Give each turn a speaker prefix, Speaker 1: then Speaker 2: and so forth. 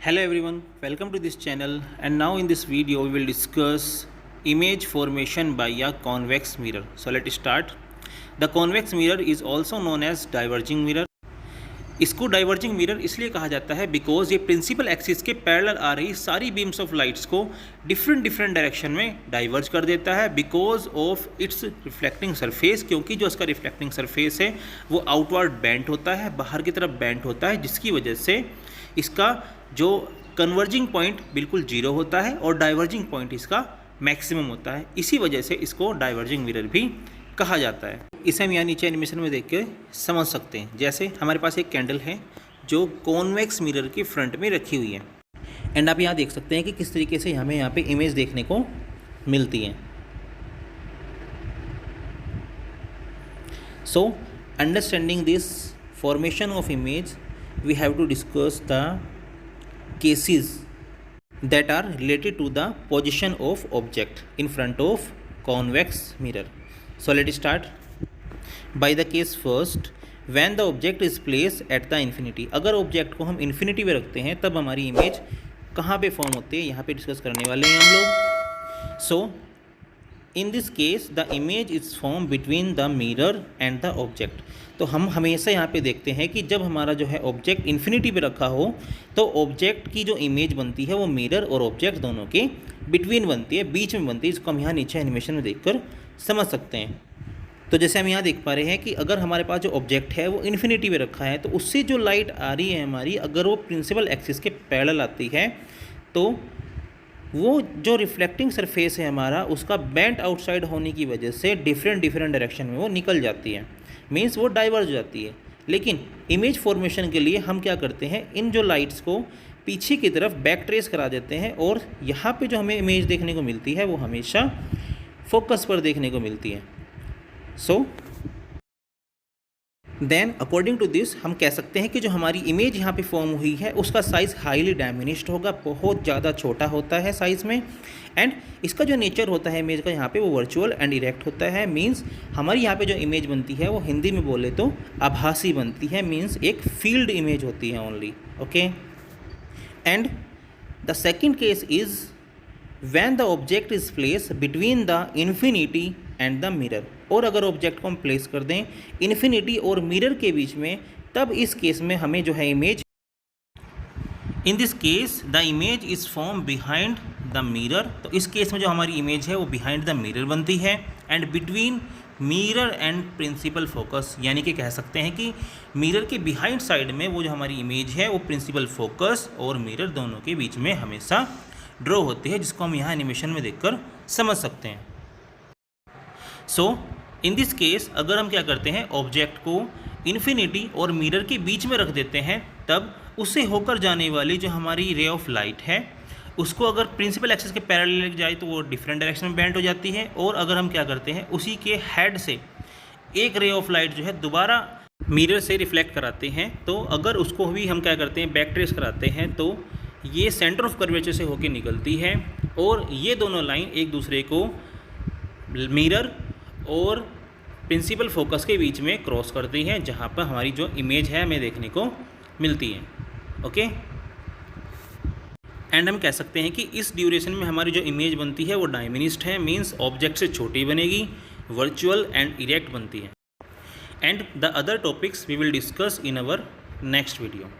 Speaker 1: Hello everyone, welcome to this channel, and now in this video we will discuss image formation by a convex mirror. So let's start. The convex mirror is also known as diverging mirror. इसको diverging mirror इसलिए कहा जाता है because ये principal axis के parallel आ रही सारी beams of lights को डिफरेंट डायरेक्शन में डाइवर्ज कर देता है because of its reflecting surface, क्योंकि जो इसका रिफ्लेक्टिंग सरफेस है वो आउटवर्ड बेंट होता है, बाहर की तरफ बेंट होता है, जिसकी वजह से इसका जो कन्वर्जिंग पॉइंट बिल्कुल जीरो होता है और डाइवर्जिंग पॉइंट इसका मैक्सिमम होता है। इसी वजह से इसको डाइवर्जिंग मिरर भी कहा जाता है। इसे हम यहाँ नीचे एनिमेशन में देख के समझ सकते हैं। जैसे हमारे पास एक कैंडल है जो कॉन्वेक्स मिरर के फ्रंट में रखी हुई है, एंड आप यहाँ देख सकते हैं कि किस तरीके से हमें यहाँ पे इमेज देखने को मिलती है। So understanding this formation of image we have to discuss the cases that are related to the position of object in front of convex mirror. So let's start by the case first. When the object is placed at the infinity, अगर object को हम infinity में रखते हैं तब हमारी image कहाँ पे फॉर्म होती है, यहाँ पे डिस्कस करने वाले हैं हम लोग। So in this case the image is form between the mirror and the object. तो हम हमेशा यहाँ पे देखते हैं कि जब हमारा जो है ऑब्जेक्ट इन्फिनिटी पे रखा हो तो ऑब्जेक्ट की जो इमेज बनती है वो मिरर और ऑब्जेक्ट दोनों के बिटवीन बनती है, बीच में बनती है, जिसको हम यहाँ नीचे एनिमेशन में देखकर समझ सकते हैं। तो जैसे हम यहाँ देख पा रहे हैं कि अगर हमारे पास जो ऑब्जेक्ट है वो इन्फिनिटी पे रखा है तो उससे जो लाइट आ रही है हमारी, अगर वो प्रिंसिपल एक्सिस के पैरेलल आती है तो वो जो रिफ्लेक्टिंग सरफेस है हमारा उसका बेंट आउटसाइड होने की वजह से डिफरेंट डायरेक्शन में वो निकल जाती है, मीन्स वो डाइवर्ज हो जाती है। लेकिन इमेज फॉर्मेशन के लिए हम क्या करते हैं, इन जो लाइट्स को पीछे की तरफ बैक ट्रेस करा देते हैं और यहाँ पे जो हमें इमेज देखने को मिलती है वो हमेशा फोकस पर देखने को मिलती है। So then according to this हम कह सकते हैं कि जो हमारी इमेज यहाँ पे फॉर्म हुई है उसका साइज़ हाईली डायमिनिश्ड होगा, बहुत ज़्यादा छोटा होता है साइज़ में, एंड इसका जो नेचर होता है इमेज का यहाँ पे वो वर्चुअल एंड इरेक्ट होता है। मींस हमारी यहाँ पे जो इमेज बनती है वो हिंदी में बोले तो आभासी बनती है, मींस एक फील्ड इमेज होती है only. Okay, and the second case is when the object is place between the infinity and the mirror. और अगर ऑब्जेक्ट को हम प्लेस कर दें इन्फिनिटी और मिरर के बीच में, तब इस केस में हमें जो है image, in this case the image is form behind the mirror. तो इस केस में जो हमारी इमेज है वो बिहाइंड द मिरर बनती है and between mirror and principal focus, यानी कि कह सकते हैं कि मिरर के बिहाइंड साइड में वो जो हमारी इमेज है वो प्रिंसिपल फोकस और मिरर दोनों के बीच में हमेशा ड्रॉ होती है, जिसको हम यहाँ एनिमेशन में देखकर समझ सकते हैं। सो इन दिस केस अगर हम क्या करते हैं, ऑब्जेक्ट को इन्फिनिटी और मिरर के बीच में रख देते हैं, तब उससे होकर जाने वाली जो हमारी रे ऑफ लाइट है उसको अगर प्रिंसिपल एक्सिस के पैरेलल लेके जाए तो वो डिफरेंट डायरेक्शन में बेंट हो जाती है। और अगर हम क्या करते हैं, उसी के हेड से एक रे ऑफ लाइट जो है दोबारा मिरर से रिफ्लेक्ट कराते हैं, तो अगर उसको भी हम क्या करते हैं, बैक ट्रेस कराते हैं, तो ये सेंटर ऑफ कर्वेचर से होकर निकलती है और ये दोनों लाइन एक दूसरे को मिरर और प्रिंसिपल फोकस के बीच में क्रॉस करती हैं, जहाँ पर हमारी जो इमेज है हमें देखने को मिलती है। ओके, एंड हम कह सकते हैं कि इस ड्यूरेशन में हमारी जो इमेज बनती है वो डायमिनिश्ड है, मींस ऑब्जेक्ट से छोटी बनेगी, वर्चुअल एंड इरेक्ट बनती है। And the other topics we will discuss in our next video.